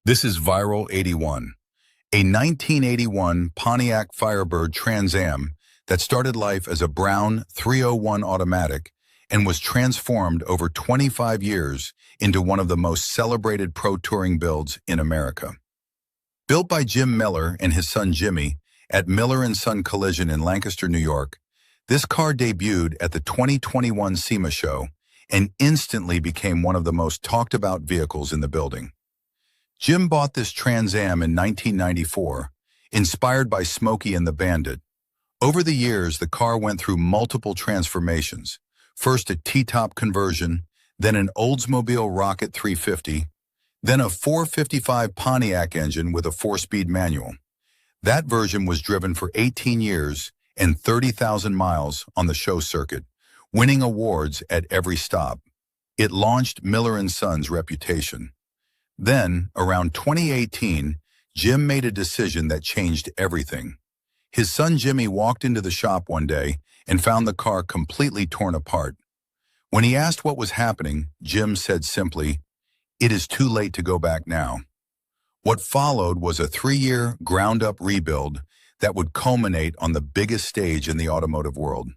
This is Viral 81, a 1981 Pontiac Firebird Trans Am that started life as a brown 301 automatic and was transformed over 25 years into one of the most celebrated pro touring builds in America. Built by Jim Miller and his son Jimmy at Miller & Son Collision in Lancaster, New York, this car debuted at the 2021 SEMA show and instantly became one of the most talked about vehicles in the building. Jim bought this Trans Am in 1994, inspired by Smokey and the Bandit. Over the years, the car went through multiple transformations, first a T-top conversion, then an Oldsmobile Rocket 350, then a 455 Pontiac engine with a 4-speed manual. That version was driven for 18 years and 30,000 miles on the show circuit, winning awards at every stop. It launched Miller & Son's reputation. Then, around 2018, Jim made a decision that changed everything. His son Jimmy walked into the shop one day and found the car completely torn apart. When he asked what was happening, Jim said simply, "It is too late to go back now." What followed was a 3-year ground-up rebuild that would culminate on the biggest stage in the automotive world.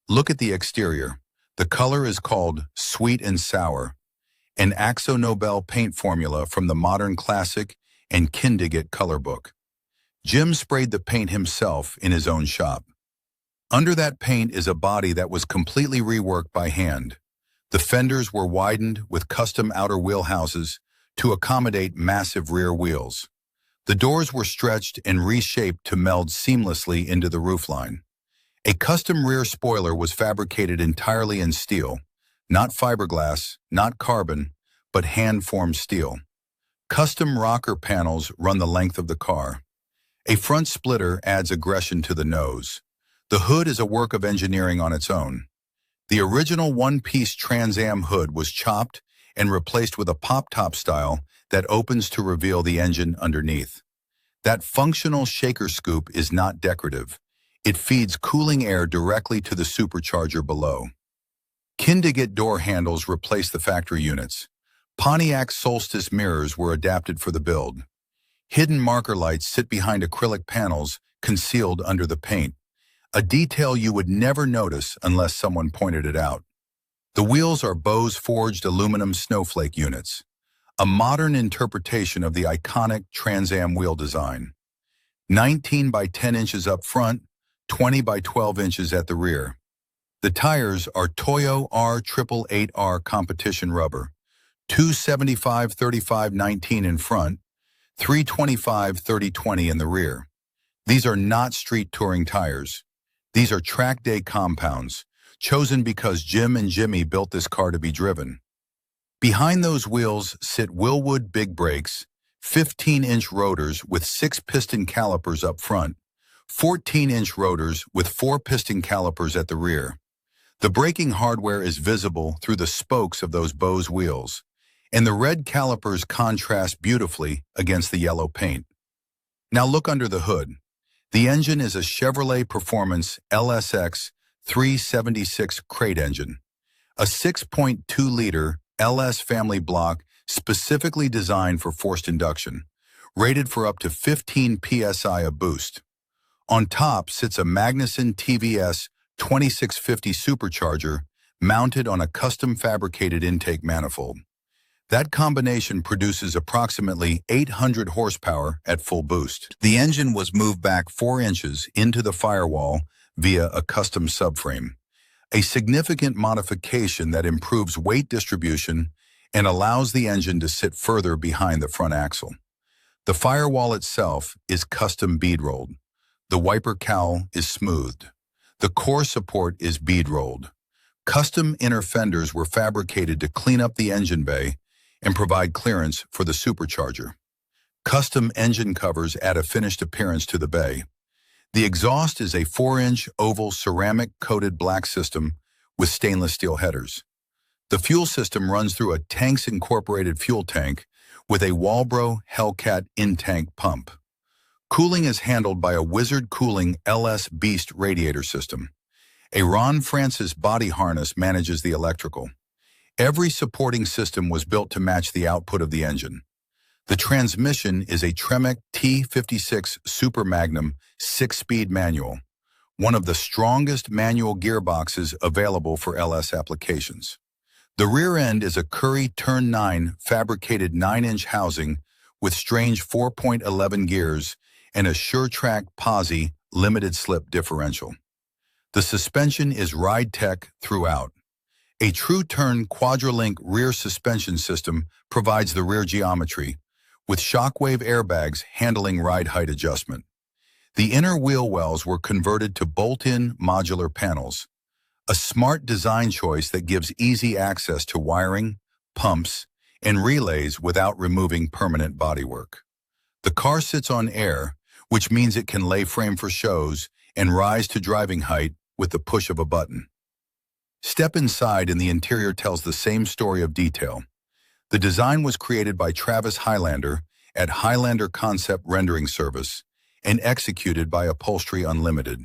Look at the exterior. The color is called Sweet and Sour, an Akzo Nobel paint formula from the Modern Classic and Kindig-It color book. Jim sprayed the paint himself in his own shop. Under that paint is a body that was completely reworked by hand. The fenders were widened with custom outer wheel houses to accommodate massive rear wheels. The doors were stretched and reshaped to meld seamlessly into the roofline. A custom rear spoiler was fabricated entirely in steel, not fiberglass, not carbon, but hand-formed steel. Custom rocker panels run the length of the car. A front splitter adds aggression to the nose. The hood is a work of engineering on its own. The original one-piece Trans Am hood was chopped and replaced with a pop-top style that opens to reveal the engine underneath. That functional shaker scoop is not decorative. It feeds cooling air directly to the supercharger below. Kindig-It door handles replace the factory units. Pontiac Solstice mirrors were adapted for the build. Hidden marker lights sit behind acrylic panels concealed under the paint, a detail you would never notice unless someone pointed it out. The wheels are Boze forged aluminum snowflake units, a modern interpretation of the iconic Trans Am wheel design. 19 by 10 inches up front, 20 by 12 inches at the rear. The tires are Toyo R888R competition rubber, 275/35/19 in front, 325/30/20 in the rear. These are not street touring tires. These are track day compounds, chosen because Jim and Jimmy built this car to be driven. Behind those wheels sit Wilwood big brakes, 15-inch rotors with 6-piston calipers up front, 14-inch rotors with 4-piston calipers at the rear. The braking hardware is visible through the spokes of those Boze wheels, and the red calipers contrast beautifully against the yellow paint. Now look under the hood. The engine is a Chevrolet Performance LSX376 crate engine, a 6.2-liter LS family block specifically designed for forced induction, rated for up to 15 psi of boost. On top sits a Magnuson TVS2650 Supercharger mounted on a custom fabricated intake manifold. That combination produces approximately 800 horsepower at full boost. The engine was moved back 4 inches into the firewall via a custom subframe, a significant modification that improves weight distribution and allows the engine to sit further behind the front axle. The firewall itself is custom bead-rolled. The wiper cowl is smoothed. The core support is bead-rolled. Custom inner fenders were fabricated to clean up the engine bay and provide clearance for the supercharger. Custom engine covers add a finished appearance to the bay. The exhaust is a 4-inch oval ceramic-coated black system with stainless steel headers. The fuel system runs through a Tanks-incorporated fuel tank with a Walbro Hellcat in-tank pump. Cooling is handled by a Wizard Cooling LS Beast radiator system. A Ron Francis body harness manages the electrical. Every supporting system was built to match the output of the engine. The transmission is a Tremec T56 Super Magnum 6-speed manual, one of the strongest manual gearboxes available for LS applications. The rear end is a Currie Turn-9 fabricated 9-inch housing with strange 4.11 gears and a SureTrac Posi limited slip differential. The suspension is RideTech throughout. A TrueTurn Quadralink rear suspension system provides the rear geometry, with Shockwave airbags handling ride height adjustment. The inner wheel wells were converted to bolt-in modular panels, a smart design choice that gives easy access to wiring, pumps, and relays without removing permanent bodywork. The car sits on air, which means it can lay frame for shows and rise to driving height with the push of a button. Step inside and the interior tells the same story of detail. The design was created by Travis Highlander at Highlander Concept Rendering Service and executed by Upholstery Unlimited.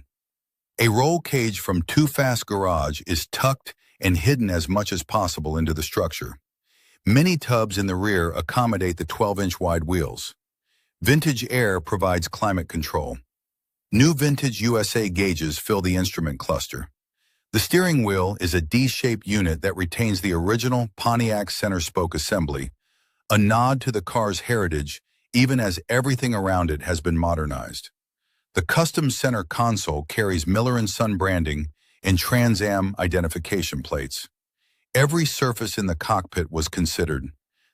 A roll cage from Too Fast Garage is tucked and hidden as much as possible into the structure. Mini tubs in the rear accommodate the 12-inch wide wheels. Vintage Air provides climate control. New Vintage USA gauges fill the instrument cluster. The steering wheel is a D-shaped unit that retains the original Pontiac center spoke assembly, a nod to the car's heritage even as everything around it has been modernized. The custom center console carries Miller & Son branding and Trans Am identification plates. Every surface in the cockpit was considered.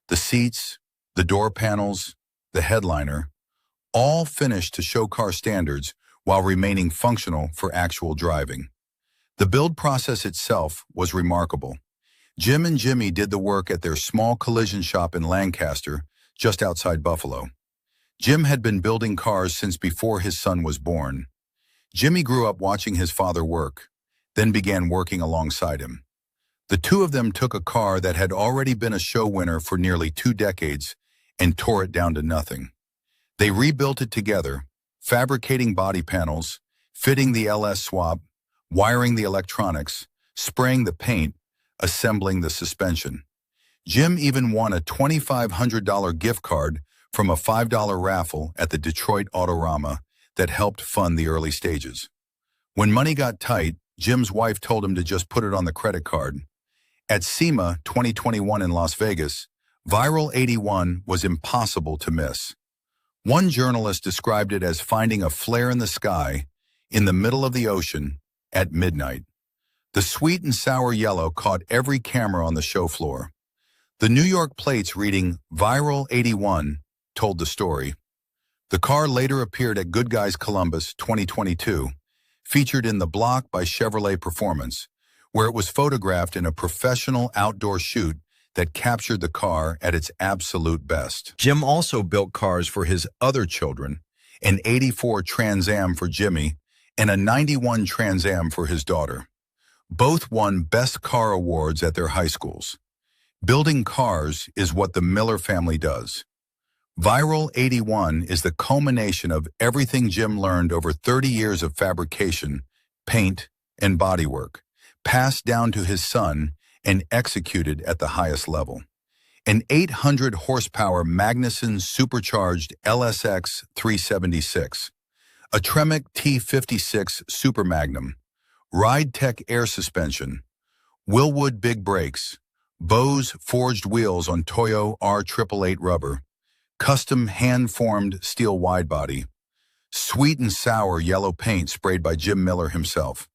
The seats, the door panels, the headliner, all finished to show car standards while remaining functional for actual driving. The build process itself was remarkable. Jim and Jimmy did the work at their small collision shop in Lancaster, just outside Buffalo. Jim had been building cars since before his son was born. Jimmy grew up watching his father work, then began working alongside him. The two of them took a car that had already been a show winner for nearly 2 decades and tore it down to nothing. They rebuilt it together, fabricating body panels, fitting the LS swap, wiring the electronics, spraying the paint, assembling the suspension. Jim even won a $2,500 gift card from a $5 raffle at the Detroit Autorama that helped fund the early stages. When money got tight, Jim's wife told him to just put it on the credit card. At SEMA 2021 in Las Vegas, Viral 81 was impossible to miss. One journalist described it as finding a flare in the sky in the middle of the ocean at midnight. The sweet and sour yellow caught every camera on the show floor. The New York plates reading Viral 81 told the story. The car later appeared at Good Guys Columbus 2022, featured in The Block by Chevrolet Performance, where it was photographed in a professional outdoor shoot that captured the car at its absolute best. Jim also built cars for his other children, an '84 Trans Am for Jimmy and a '91 Trans Am for his daughter. Both won Best Car awards at their high schools. Building cars is what the Miller family does. Viral 81 is the culmination of everything Jim learned over 30 years of fabrication, paint, and bodywork, passed down to his son and executed at the highest level. An 800 horsepower Magnuson Supercharged LSX376, a Tremec T56 Super Magnum, RideTech air suspension, Wilwood big brakes, Boze forged wheels on Toyo R888 rubber, custom hand-formed steel widebody, sweet and sour yellow paint sprayed by Jim Miller himself,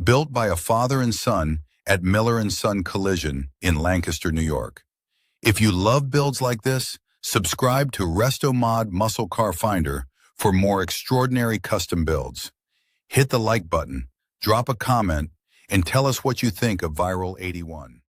built by a father and son at Miller & Son Collision in Lancaster, New York. If you love builds like this, subscribe to Restomod Muscle Car Finder for more extraordinary custom builds. Hit the like button, drop a comment, and tell us what you think of Viral 81.